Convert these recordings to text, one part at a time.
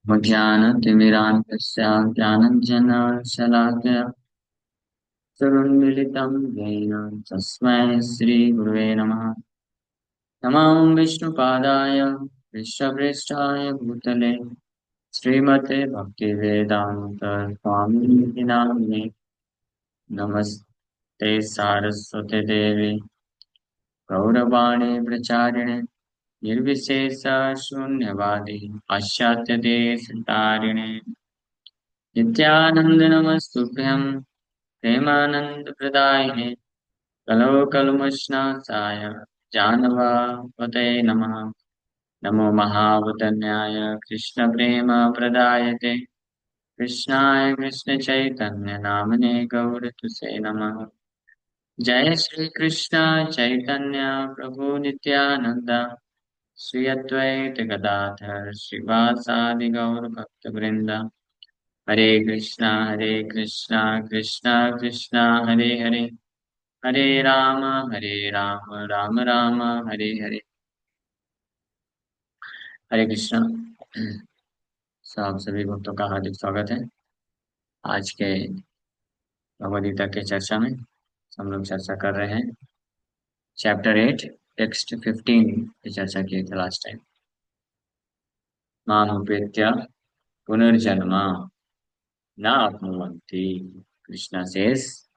ज्ञानतिमिरान्धस्य ज्ञानञ्जनशलाकया सुरुन्मिलितं येन तस्मै श्रीगुरुवे नमः। नमो विष्णुपादाय विश्वप्रेष्ठाय भूतले श्रीमते भक्तिवेदान्त स्वामिनिति नामिने। नमस्ते सारस्वते देवे गौरवाणी प्रचारिणे निर्विशेष शून्यवादी पाश्चात्यदेशतारिणे नित्यानंद नमस्तुभ्यं प्रेमानंद प्रदायिने कलौकलमश्नासाय जानवापते नमः। नमो महावदन्याय कृष्ण प्रेम प्रदायते कृष्णाय कृष्ण चैतन्य नामने गौरतुसे नमः। जय श्री कृष्ण चैतन्य प्रभु नित्यानंद श्री अद्वैत गदाधर श्रीवासादि गौर भक्त वृंद। हरे कृष्णा कृष्णा कृष्णा हरे हरे हरे राम राम राम हरे हरे। हरे कृष्णा। सब सभी भक्तों का हार्दिक स्वागत है आज के भगवद गीता के चर्चा में। हम लोग चर्चा कर रहे हैं चैप्टर 8 टेक्स्ट 15 की चर्चा की थी लास्ट टाइम। मामुपेत्य पुनर्जन्म न आप्नुवन्ति। कृष्णा सेस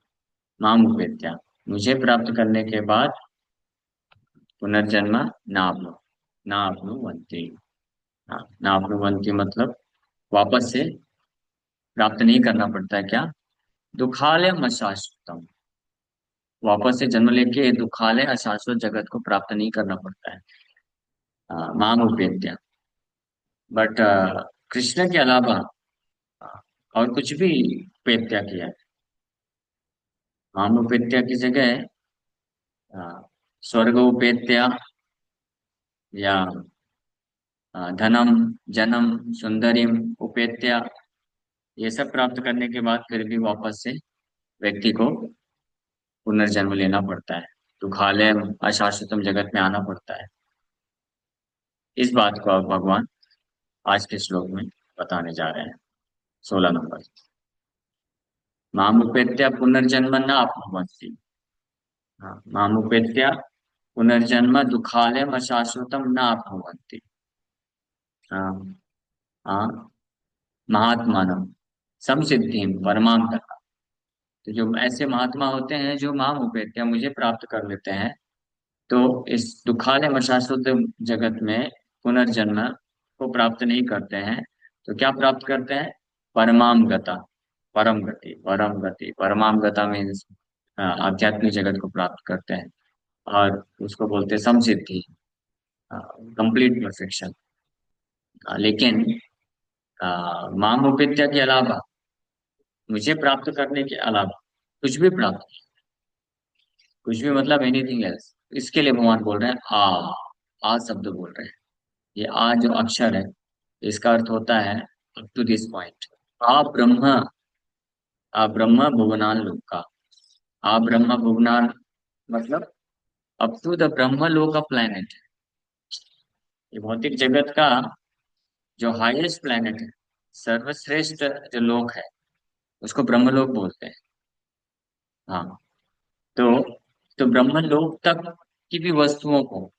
मामुपेत्य, मुझे प्राप्त करने के बाद पुनर्जन्म नाप्नुवन्ति। हाँ, नाप्नुवन्ति मतलब वापस से प्राप्त नहीं करना पड़ता है क्या? दुखालयम अशाश्वतम, वापस से जन्म लेके दुखालय अशाश्वत जगत को प्राप्त नहीं करना पड़ता है। माम उपेत्य, बट कृष्ण के अलावा और कुछ भी उपेत्या किया है। माम उपेत्या की जगह स्वर्ग उपेत्या या धनम जन्म सुंदरीम उपेत्या, ये सब प्राप्त करने के बाद फिर भी वापस से व्यक्ति को पुनर्जन्म लेना पड़ता है, दुखालय अशाश्वतम जगत में आना पड़ता है। इस बात को अब भगवान आज के श्लोक में बताने जा रहे हैं। 16 नंबर। मामुपेत्या पुनर्जन्म न आपनुवन्ति। हाँ, मामुपेत्या पुनर्जन्म दुखालय अशाश्वतम न आपनुवन्ति। हाँ हाँ, महात्मानम समसिद्धि परमाम। तो जो ऐसे महात्मा होते हैं जो माम उपेत्या मुझे प्राप्त कर लेते हैं, तो इस दुखालय मशाश्वत जगत में पुनर्जन्म को प्राप्त नहीं करते हैं। तो क्या प्राप्त करते हैं? परमाम गता, परम गति परमाम गता मीन्स आध्यात्मिक जगत को प्राप्त करते हैं। और उसको बोलते हैं समसिद्धि, कंप्लीट परफेक्शन। लेकिन माम उपेत्या के अलावा, मुझे प्राप्त करने के अलावा कुछ भी प्राप्त, कुछ भी मतलब एनीथिंग एल्स, इसके लिए भगवान बोल रहे हैं आ शब्द बोल रहे हैं। ये आ जो अक्षर है, इसका अर्थ होता है अप टू दिस पॉइंट। आ ब्रह्म, आ ब्रह्म भुवनान लोका। आ ब्रह्म भुवनान मतलब अप टू द ब्रह्म लोक प्लेनेट। ये भौतिक जगत का जो हाईएस्ट प्लेनेट है, सर्वश्रेष्ठ जो लोक है, उसको ब्रह्मलोक बोलते हैं। हाँ, तो ब्रह्मलोक तक की भी वस्तुओं को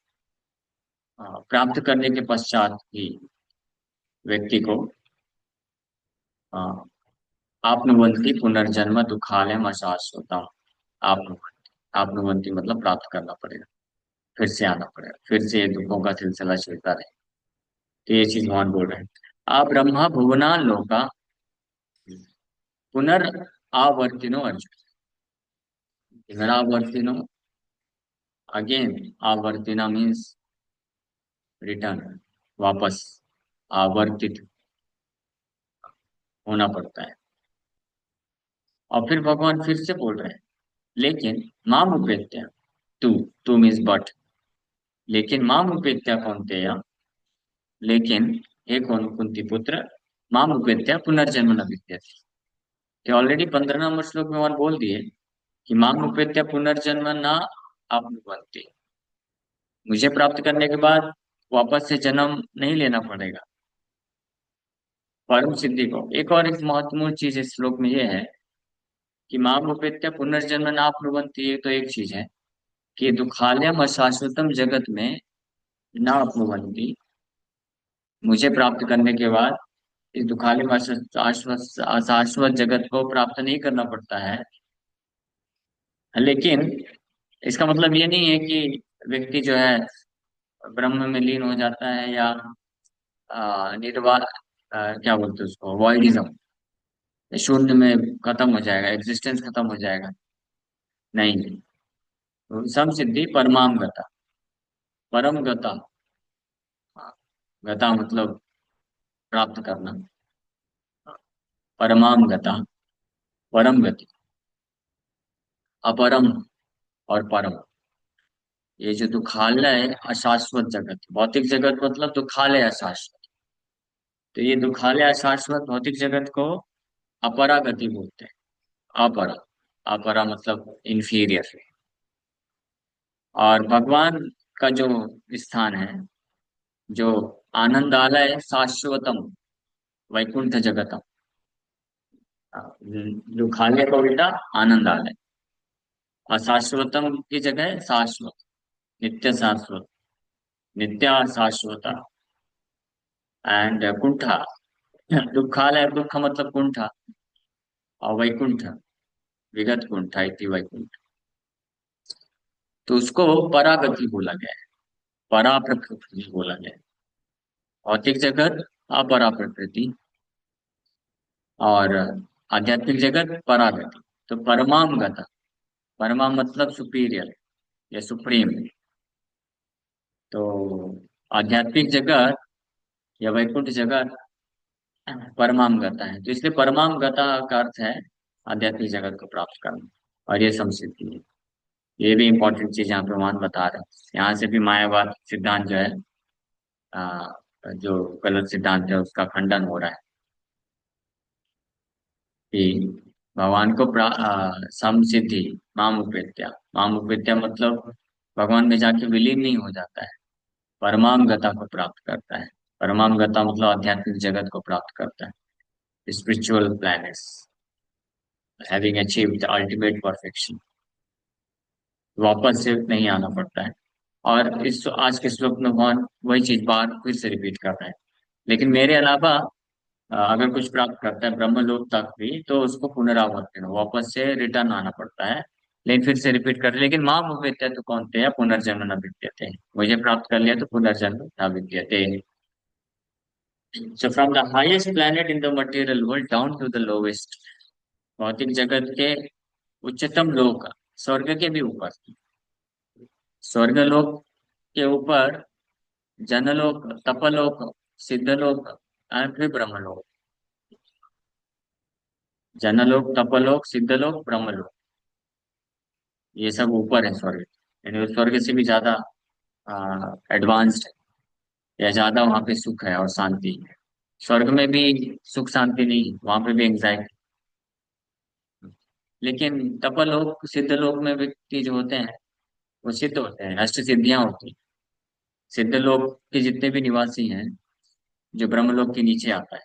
प्राप्त करने के पश्चात ही व्यक्ति को आपनुवंती पुनर्जन्म दुखालयम अशाश्वतम। आपनुवंती मतलब प्राप्त करना पड़ेगा, फिर से आना पड़ेगा, फिर से ये दुखों का सिलसिला चलता रहे। तो ये चीज भगवान बोल रहे हैं। आ ब्रह्मा भुवना लोका पुनर आवर्तिनो अर्जुन। पुनरावर्तिनो, अगेन, आवर्तिना मीन्स रिटर्न, वापस, आवर्तित होना पड़ता है। और फिर भगवान फिर से बोल रहे हैं, लेकिन माम उपेत्य, तू तू मीन्स बट, लेकिन माम उपेत्या कौन्तेय, लेकिन हे कौन कुंती पुत्र, माम उपेत्या पुनर्जन्म न विद्यते। ये ऑलरेडी 15 नंबर श्लोक में भगवान बोल दिए कि माम उपेत्या पुनर्जन्म न आपनुवन्ति, मुझे प्राप्त करने के बाद वापस से जन्म नहीं लेना पड़ेगा। परम सिद्धि को। एक महत्वपूर्ण चीज इस श्लोक में ये है कि माँ भूपेत्या पुनर्जन्म ना प्नुवन्ति, ये तो एक चीज है कि दुखालयम अशाश्वतम जगत में ना प्नुवन्ति, मुझे प्राप्त करने के बाद इस दुखालयम अशाश्वत जगत को प्राप्त नहीं करना पड़ता है। लेकिन इसका मतलब ये नहीं है कि व्यक्ति जो है ब्रह्म में लीन हो जाता है, या निर्वाण, क्या बोलते हैं उसको, वॉइडिज्म, शून्य में खत्म हो जाएगा, एग्जिस्टेंस खत्म हो जाएगा। नहीं, तो सम सिद्धि परमाम गता। परम गता, हाँ, गता मतलब प्राप्त करना। परमाम गता, परम गति, अपरम और परम। ये जो दुखालय है, अशाश्वत जगत, भौतिक जगत मतलब दुखालय अशाश्वत। तो ये दुखालय अशाश्वत भौतिक जगत को अपरा गति बोलते हैं। अपरा, अपरा मतलब इंफीरियर। और भगवान का जो स्थान है, जो आनंदालय शाश्वतम वैकुंठ जगतम, दुखालय को उल्टा आनंदालय, अशाश्वतम की जगह शाश्वत, नित्य शाश्वत, नित्य शाश्वत। एंड कुंठा, दुखालय, दुख मतलब कुंठा, और वैकुंठ, विगत कुंठा इति वैकुंठ। तो उसको परागति बोला गया है, परा प्रकृति बोला गया है। भौतिक जगत अपरा प्रकृति, और आध्यात्मिक जगत परागति। तो परमाम गता, परमा मतलब सुपीरियर या सुप्रीम। तो आध्यात्मिक जगत या वैकुंठ जगत परमाम गता है, तो इसलिए परमाम गता का अर्थ है आध्यात्मिक जगत को प्राप्त करना। और ये समसिद्धि है। ये भी इंपॉर्टेंट चीज यहाँ पे मान बता रहे हैं। यहाँ से भी मायावाद सिद्धांत जो है, आ, जो गलत सिद्धांत है उसका खंडन हो रहा है कि भगवान को समसिद्धि, माम उपेत्या, माम उपेत्या मतलब भगवान में जाके विलीन नहीं हो जाता है, परमाम गता को प्राप्त करता है। परमाम गता मतलब आध्यात्मिक जगत को प्राप्त करता है, spiritual planets, having achieved the ultimate perfection. वापस से नहीं आना पड़ता है। और इस आज के श्लोक में भगवान वही चीज बार फिर से रिपीट कर रहे हैं। लेकिन मेरे अलावा अगर कुछ प्राप्त करता है ब्रह्मलोक तक भी, तो उसको पुनरावर्तन, वापस से रिटर्न आना पड़ता है। लेकिन फिर से रिपीट कर, लेकिन माँ विद्या तो कौन थे, पुनर्जन्म न विद्यते, मुझे प्राप्त कर लिया तो पुनर्जन्म न विद्यते। So from the highest planet in the material world down to the lowest, भौतिक जगत के उच्चतम लोक, स्वर्ग के भी ऊपर, स्वर्ग लोक के ऊपर जनलोक, तपलोक, सिद्धलोक एंड फिर ब्रह्मलोक। जनलोक, तपलोक, सिद्धलोक, ब्रह्मलोक, ये सब ऊपर है स्वर्ग, यानी वो स्वर्ग से भी ज्यादा एडवांस्ड है, या ज्यादा वहां पे सुख है और शांति है। स्वर्ग में भी सुख शांति नहीं, वहां पे भी एंग्जाइटी। लेकिन तपलोक, सिद्धलोक में व्यक्ति जो होते हैं वो सिद्ध होते हैं, अष्ट सिद्धियां होती हैं। सिद्धलोक के जितने भी निवासी हैं, जो ब्रह्मलोक के नीचे आता है,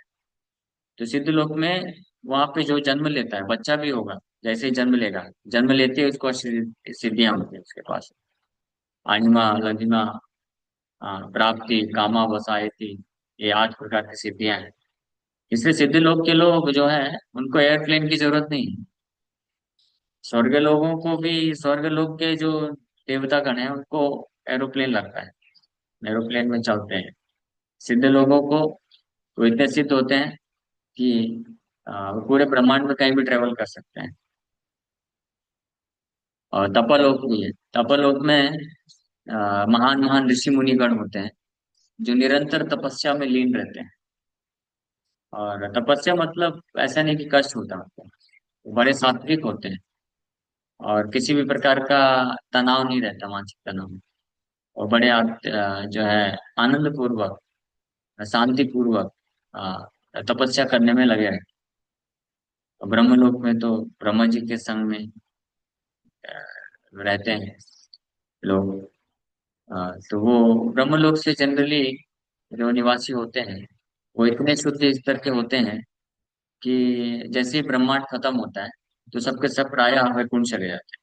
तो सिद्धलोक में वहां पे जो जन्म लेता है, बच्चा भी होगा, जैसे ही जन्म लेगा, जन्म लेते ही उसको सिद्धियां होती है उसके पास। अणिमा, लघिमा, प्राप्ति, कामा, वसायति, ये 8 प्रकार की सिद्धियां हैं। इसलिए सिद्ध लोग के लोग जो है, उनको एयरप्लेन की जरूरत नहीं है। स्वर्ग लोगों को भी, स्वर्ग लोग के जो देवता गण है उनको एरोप्लेन लगता है, एरोप्लेन में चलते हैं। सिद्ध लोगों को, वो इतने सिद्ध होते हैं कि वो पूरे ब्रह्मांड में कहीं भी ट्रेवल कर सकते हैं। और तपलोक भी है, तपलोक में महान महान ऋषि मुनिगण होते हैं, जो निरंतर तपस्या में लीन रहते हैं। और तपस्या मतलब ऐसा नहीं कि कष्ट होता है, वो बड़े सात्विक होते हैं, और किसी भी प्रकार का तनाव नहीं रहता, मानसिक तनाव। और बड़े जो है आनंद पूर्वक, शांति पूर्वक तपस्या करने में लगे रहते हैं। ब्रह्मलोक में तो ब्रह्मा जी के संग में रहते हैं लोग। तो वो ब्रह्मलोक से जनरली जो निवासी होते हैं, वो इतने शुद्ध स्तर के होते हैं कि जैसे ही ब्रह्मांड खत्म होता है तो सबके सब प्रायः वैकुंठ चले जाते हैं।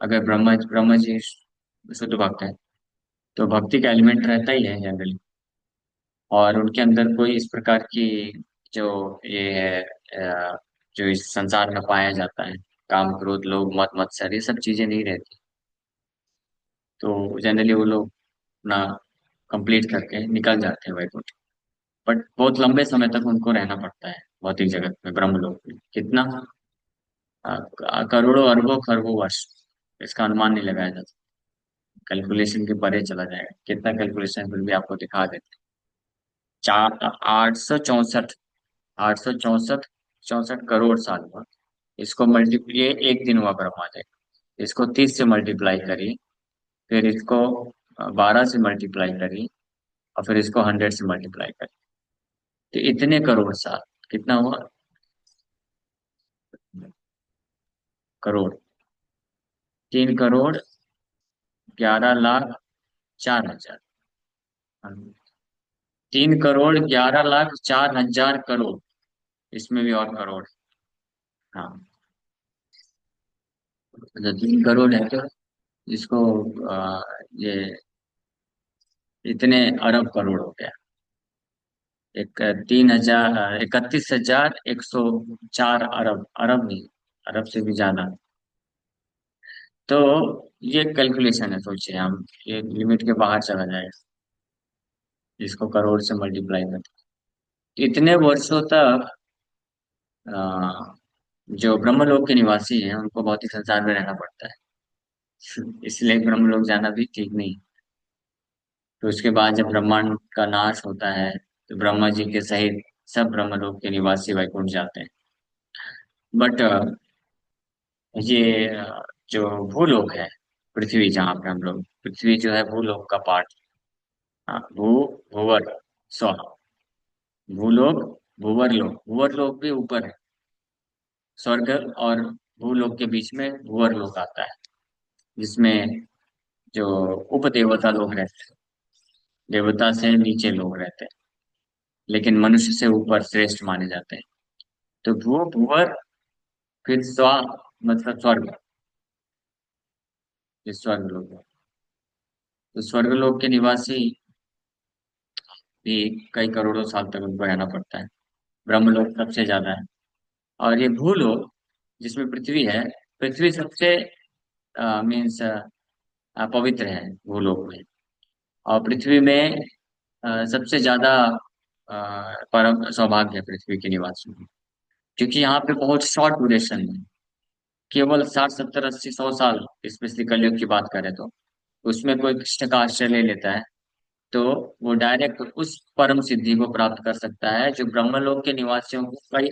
अगर ब्रह्मा जी शुद्ध भक्त है तो भक्ति का एलिमेंट रहता ही है जनरली। और उनके अंदर कोई इस प्रकार की जो ये है जो इस संसार में पाया जाता है, काम क्रोध लोभ मत मत्सर, ये सब चीजें नहीं रहती। तो जनरली वो लोग अपना कंप्लीट करके निकल जाते हैं वैकुंठ। बट बहुत लंबे समय तक उनको रहना पड़ता है भौतिक जगत में, ब्रह्मलोक में। कितना करोड़ों अरबों खरबों वर्ष, इसका अनुमान नहीं लगाया जा सकता। कैलकुलेशन के परे चला जाएगा, कितना कैलकुलेशन फिर भी आपको दिखा देते हैं। चार 864, 864 करोड़ साल हुआ। इसको मल्टीप्लाई, एक दिन हुआ ब्रह्मा जी, इसको 30 से मल्टीप्लाई करिए, फिर इसको 12 से मल्टीप्लाई करिए, और फिर इसको 100 से मल्टीप्लाई करिए, तो इतने करोड़ साल। कितना हुआ? करोड़, 3 करोड़ 11 लाख 4 हजार। 3 करोड़ 11 लाख 4 हजार करोड़, इसमें भी और करोड़। हाँ, तो 3 करोड़ है तो इसको ये इतने अरब करोड़ हो गया। एक 3 हजार 31,104 अरब, अरब नहीं, अरब से भी ज्यादा। तो ये कैलकुलेशन है, सोचिए हम, ये लिमिट के बाहर चला जाएगा इसको करोड़ से मल्टीप्लाई करते। इतने वर्षों तक अ, जो ब्रह्मलोक के निवासी हैं उनको भौतिक संसार में रहना पड़ता है। इसलिए ब्रह्मलोक जाना भी ठीक नहीं। तो उसके बाद जब ब्रह्मांड का नाश होता है तो ब्रह्मा जी के सहित सब ब्रह्मलोक के निवासी वैकुंठ जाते हैं। बट ये जो भूलोक है, पृथ्वी जहाँ पे हम लोग, पृथ्वी जो है भूलोक का पार्ट। हाँ, भूवर स्व, भूलोक, भूवरलोक, भूवरलोक भी ऊपर है। स्वर्ग और भूलोक के बीच में भूवरलोक आता है, जिसमें जो उपदेवता लोग रहते हैं, देवता से नीचे लोग रहते हैं, लेकिन मनुष्य से ऊपर श्रेष्ठ माने जाते हैं। तो भूवर, फिर स्व, मतलब स्वर्ग, ये स्वर्ग लोग है। तो स्वर्ग लोग के निवासी भी कई करोड़ों साल तक उनको रहना पड़ता है। ब्रह्मलोक सबसे ज्यादा है। और ये भूलोक, जिसमें पृथ्वी है, पृथ्वी सबसे मीन्स पवित्र है भूलोक में। और पृथ्वी में सबसे ज्यादा परम सौभाग्य है पृथ्वी के निवासियों में, क्योंकि यहाँ पे बहुत शॉर्ट ड्यूरेशन है, केवल 60 70 80 100 साल। स्पेशली कलयुग की बात करें तो उसमें कोई कृष्ण का आश्रय ले लेता है तो वो डायरेक्ट उस परम सिद्धि को प्राप्त कर सकता है जो ब्रह्मलोक के निवासियों को कई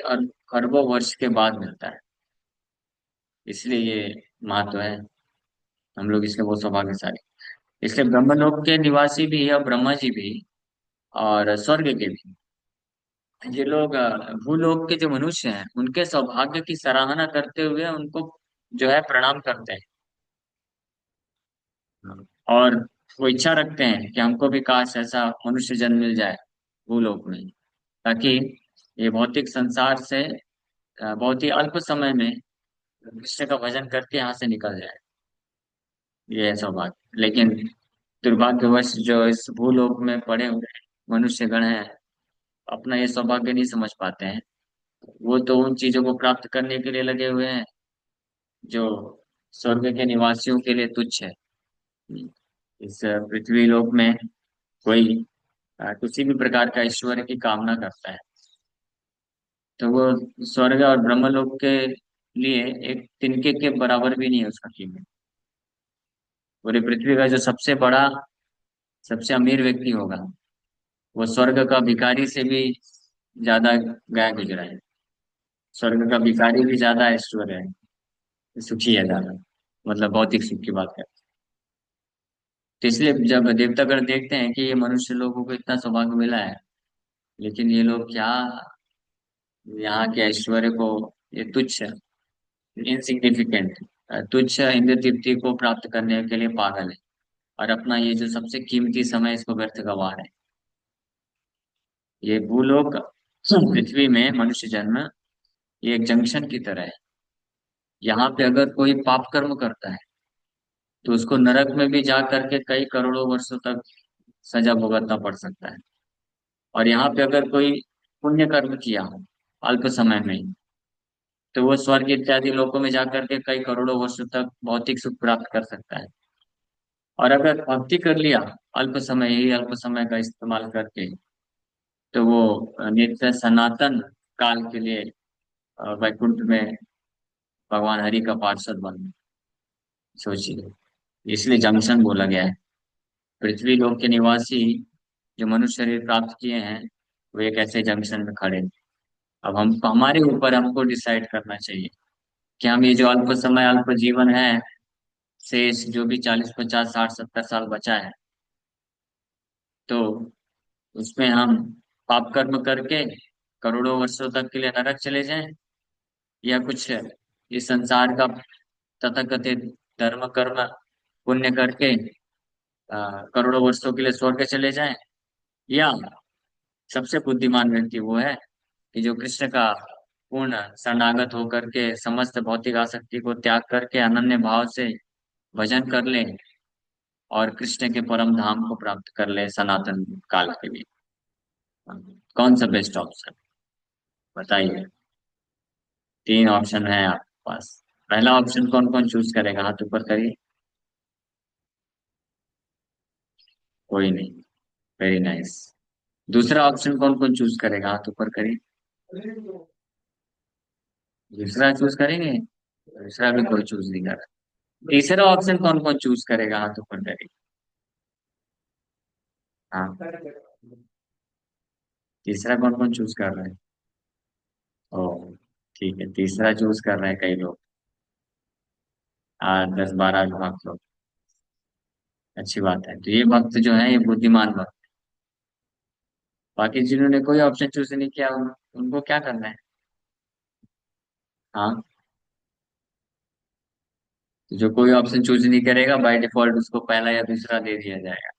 खरबों वर्ष के बाद मिलता है। इसलिए ये महत्व है, हम लोग इसके बहुत सौभाग्यशाली। इसलिए ब्रह्मलोक के निवासी भी और ब्रह्मा जी भी और स्वर्ग के भी, ये लोग भूलोक के जो मनुष्य हैं उनके सौभाग्य की सराहना करते हुए उनको जो है प्रणाम करते हैं। और वो इच्छा रखते हैं कि हमको भी काश ऐसा मनुष्य जन्म मिल जाए भूलोक में, ताकि ये भौतिक संसार से बहुत ही अल्प समय में कृष्ण का भजन करके यहाँ से निकल जाए। ये है सौभाग्य। लेकिन दुर्भाग्यवश जो इस भूलोक में पड़े हुए मनुष्य गण हैं, अपना ये सौभाग्य नहीं समझ पाते हैं। वो तो उन चीजों को प्राप्त करने के लिए लगे हुए हैं जो स्वर्ग के निवासियों के लिए तुच्छ है। इस पृथ्वी लोक में कोई किसी भी प्रकार का ऐश्वर्य की कामना करता है तो वो स्वर्ग और ब्रह्मलोक के लिए एक तिनके के बराबर भी नहीं है उसका कीमत। पूरी पृथ्वी का जो सबसे बड़ा, सबसे अमीर व्यक्ति होगा, वो स्वर्ग का भिखारी से भी ज्यादा गया गुजरा है। स्वर्ग का भिखारी भी ज्यादा ऐश्वर्य है, सुखी है ज्यादा, मतलब भौतिक सुख की बात करें तो। इसलिए जब देवतागण देखते हैं कि ये मनुष्य लोगों को इतना सौभाग्य मिला है, लेकिन ये लोग क्या यहाँ के ऐश्वर्य को, ये तुच्छ, इनसिग्निफिकेंट, तुच्छ इंद्र तृप्ति को प्राप्त करने के लिए पागल है, और अपना ये जो सबसे कीमती समय इसको व्यर्थ गवा रहे हैं। ये भूलोक पृथ्वी में मनुष्य जन्म, ये एक जंक्शन की तरह है। यहाँ पे अगर कोई पाप कर्म करता है तो उसको नरक में भी जा करके कई करोड़ों वर्षों तक सजा भुगतना पड़ सकता है। और यहाँ पे अगर कोई पुण्य कर्म किया हो अल्प समय में ही, तो वो स्वर्ग इत्यादि लोकों में जाकर के कई करोड़ों वर्षों तक भौतिक सुख प्राप्त कर सकता है। और अगर भक्ति कर लिया अल्प समय ही अल्प समय का इस्तेमाल करके, तो वो नित्य सनातन काल के लिए वैकुंठ में भगवान हरि का पार्षद बन। सोचिए, इसलिए जंक्शन बोला गया है। पृथ्वी लोक के निवासी जो मनुष्य शरीर प्राप्त किए हैं, वो एक ऐसे जंक्शन में खड़े हैं। अब हम हमारे ऊपर हमको डिसाइड करना चाहिए कि हम ये जो अल्प समय अल्प जीवन है, शेष जो भी 40 50 60 70 साल बचा है, तो उसमें हम पाप कर्म करके करोड़ों वर्षों तक के लिए नरक चले जाएं, या कुछ इस संसार का तथाकथित धर्म कर्म पुण्य करके करोड़ों वर्षों के लिए स्वर्ग चले जाएं, या सबसे बुद्धिमान व्यक्ति वो है कि जो कृष्ण का पूर्ण शरणागत होकर के समस्त भौतिक आसक्ति को त्याग करके अनन्य भाव से भजन कर ले और कृष्ण के परम धाम को प्राप्त कर ले सनातन काल के लिए। कौन सा बेस्ट ऑप्शन, बताइए। तीन ऑप्शन है आपके पास। पहला ऑप्शन कौन कौन चूज करेगा, हाथ ऊपर करिए। कोई नहीं, वेरी नाइस। दूसरा ऑप्शन कौन कौन चूज करेगा, हाथ ऊपर करिए। दूसरा चूज करेंगे, दूसरा भी कोई चूज नहीं कर रहा। तीसरा ऑप्शन कौन कौन चूज करेगा, हाथ ऊपर करिए। हाँ, तीसरा कौन कौन चूज कर रहा है। ओ, ठीक है, तीसरा चूज कर रहे हैं कई लोग, 10 12 भक्त लोग। अच्छी बात है, तो ये भक्त जो है ये बुद्धिमान भक्त। बाकी जिन्होंने कोई ऑप्शन चूज नहीं किया उनको क्या करना है। हाँ, तो जो कोई ऑप्शन चूज नहीं करेगा बाय डिफॉल्ट उसको पहला या दूसरा दे दिया जाएगा।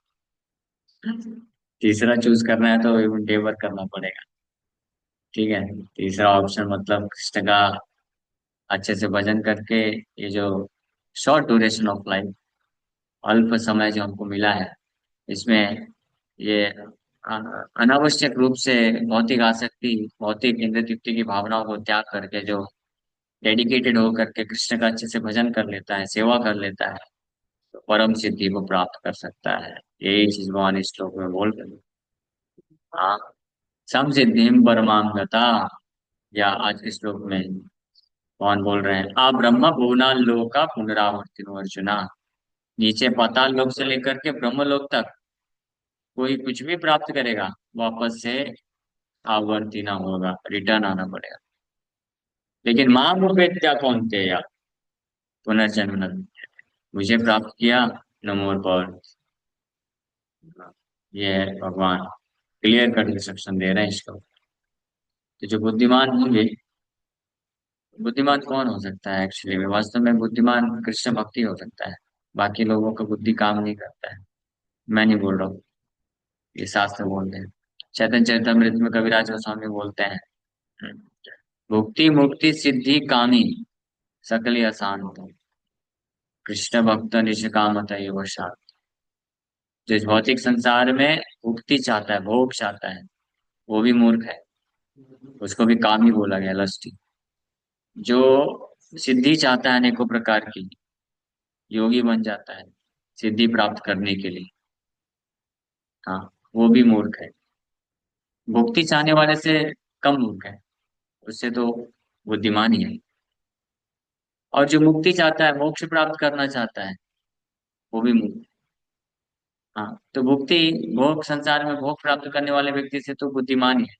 तीसरा चूज करना है तो endeavor करना पड़ेगा। ठीक है, तीसरा ऑप्शन मतलब कृष्ण का अच्छे से भजन करके, ये जो शॉर्ट ड्यूरेशन ऑफ लाइफ, अल्प समय जो हमको मिला है, इसमें ये अनावश्यक रूप से भौतिक आसक्ति, भौतिक इंद्र तृप्ति की भावनाओं को त्याग करके जो डेडिकेटेड होकर के कृष्ण का अच्छे से भजन कर लेता है, सेवा कर लेता है, तो परम सिद्धि को प्राप्त कर सकता है। यही चीज भगवान इस श्लोक में बोल रहे हैं। हाँ, समसिद्धिम परमाम गता, या आज के श्लोक में कौन बोल रहे हैं, आ ब्रह्म भुवना लोका पुनरावर्तिनो अर्जुना। नीचे पाताल लोक से लेकर के ब्रह्म लोक तक कोई कुछ भी प्राप्त करेगा, वापस से आवर्ती ना होगा, रिटर्न आना पड़ेगा। लेकिन मां मुपेत्या कौन थे यार, पुनर्जन्म न, मुझे प्राप्त किया, नो मोर पावर। ये है भगवान क्लियर कट इंस्ट्रक्शन दे रहे हैं इसको। तो जो बुद्धिमान होंगे, बुद्धिमान कौन हो सकता है एक्चुअली में, वास्तव में बुद्धिमान कृष्ण भक्ति हो सकता है। बाकी लोगों का बुद्धि काम नहीं करता है। मैं नहीं बोल रहा हूँ, ये शास्त्र बोलते हैं। चैतन्य चरितमृत में कविराज गोस्वामी बोलते हैं, भुक्ति मुक्ति सिद्धि कामी सकल अशांत, कृष्ण भक्त निष्कामत एव शांत। जो इस भौतिक संसार में मुक्ति चाहता है, भोग चाहता है, वो भी मूर्ख है। उसको भी कामी बोला गया, लस्टी। जो सिद्धि चाहता है अनेकों प्रकार की, योगी बन जाता है सिद्धि प्राप्त करने के लिए, हाँ, वो भी मूर्ख है। मुक्ति चाहने वाले से कम मूर्ख है, उससे तो बुद्धिमान ही है। और जो मुक्ति चाहता है, मोक्ष प्राप्त करना चाहता है, वो भी मूर्ख है। हाँ, तो मुक्ति, भोग, संसार में भोग प्राप्त करने वाले व्यक्ति से तो बुद्धिमान ही है।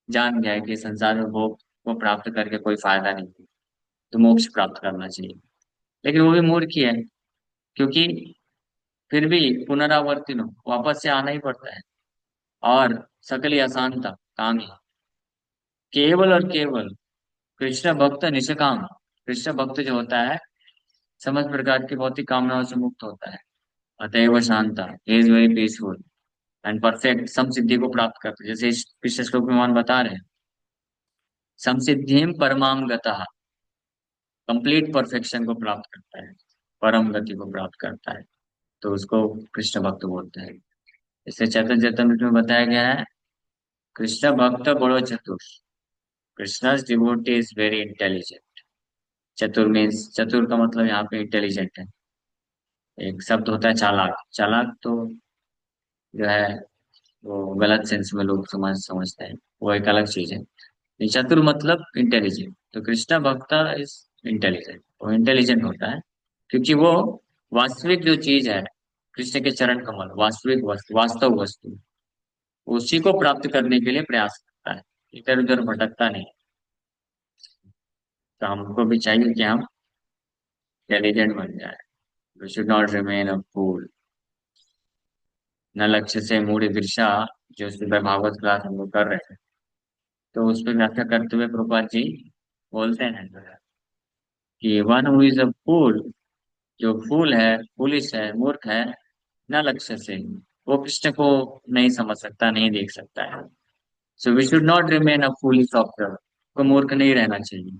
जान गया है कि संसार में भोग को प्राप्त करके कोई फायदा नहीं है, तो मोक्ष प्राप्त करना चाहिए। लेकिन वो भी मूर्ख ही है, क्योंकि फिर भी पुनरावर्तित हो, वापस से आना ही पड़ता है। और सकल अशांत काम ही, केवल और केवल कृष्ण भक्त निष्काम। कृष्ण भक्त जो होता है समस्त प्रकार की भौतिक कामनाओं से मुक्त होता है, अतएव शांता, is very peaceful. And perfect समसिद्धि को प्राप्त करते हैं। जैसे इस पिछले श्लोक में भगवान बता रहे हैं, समसिद्धिम परमाम गतः, कंप्लीट परफेक्शन को प्राप्त करता है, परम गति को प्राप्त करता है, तो उसको कृष्ण भक्त बोलते हैं। इससे चैतन्य चैतन्य में बताया गया है, कृष्ण भक्त बड़ो चतुर, Krishna devotee is very intelligent. चतुर मीन्स, चतुर का मतलब यहाँ पे इंटेलिजेंट है। एक शब्द होता है चालाक, चालाक तो जो है वो गलत सेंस में लोग समझते हैं, वो एक अलग चीज है। ये चतुर मतलब इंटेलिजेंट, तो कृष्ण भक्त इज इंटेलिजेंट, वो इंटेलिजेंट होता है क्योंकि वो वास्तविक जो चीज है, कृष्ण के चरण कमल, वास्तविक वस्तु, वास्तव वस्तु, उसी को प्राप्त करने के लिए प्रयास करता है, इधर उधर भटकता नहीं। तो हमको भी चाहिए कि हम इंटेलिजेंट बन जाए। We should not remain a fool. न लक्ष्य से मूढ़ दिशा, जो सुबह भागवत क्लास हम लोग कर रहे थे, तो उस पर व्याख्या करते हुए प्रभुपाद जी बोलते हैं कि वन हु इज अ फूल, जो फूल है, फूलिश है, मूर्ख है, न लक्ष्य से, वो कृष्ण को नहीं समझ सकता, नहीं देख सकता है। So we should not remain a foolish after, को मूर्ख नहीं रहना चाहिए।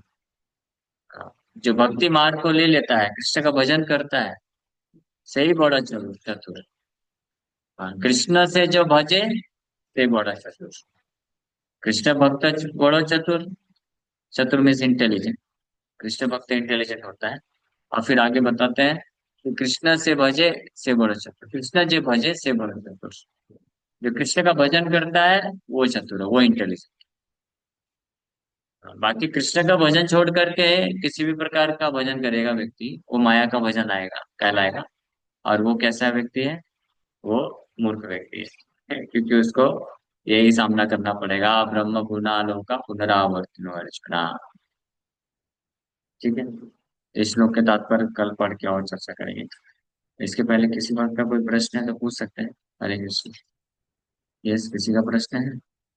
जो भक्ति मार्ग को ले लेता है, कृष्ण का भजन करता है, सही बड़ा चतुर चतुर। हाँ, कृष्ण से जो भजे ते बड़ा चतुर। कृष्ण भक्त बड़ा चतुर, चतुर मीन्स इंटेलिजेंट, कृष्ण भक्त इंटेलिजेंट होता है। और फिर आगे बताते हैं कि कृष्ण से भजे से बड़ा चतुर, कृष्ण जो भजे से बड़ा चतुर। जो कृष्ण का भजन करता है वो चतुर है, वो इंटेलिजेंट। बाकी कृष्ण का भजन छोड़ करके किसी भी प्रकार का भजन करेगा व्यक्ति, वो माया का भजन आएगा, कहलाएगा। और वो कैसा व्यक्ति है? वो मूर्ख व्यक्ति है, क्योंकि उसको यही सामना करना पड़ेगा, ब्रह्म गुणालों का पुनरावर्तन अर्चना। ठीक है, इस श्लोक के तात्पर्य कल पढ़ के और चर्चा करेंगे। इसके पहले किसी बात का कोई प्रश्न है तो पूछ सकते हैं। हरे कृष्ण। यस, किसी का प्रश्न है?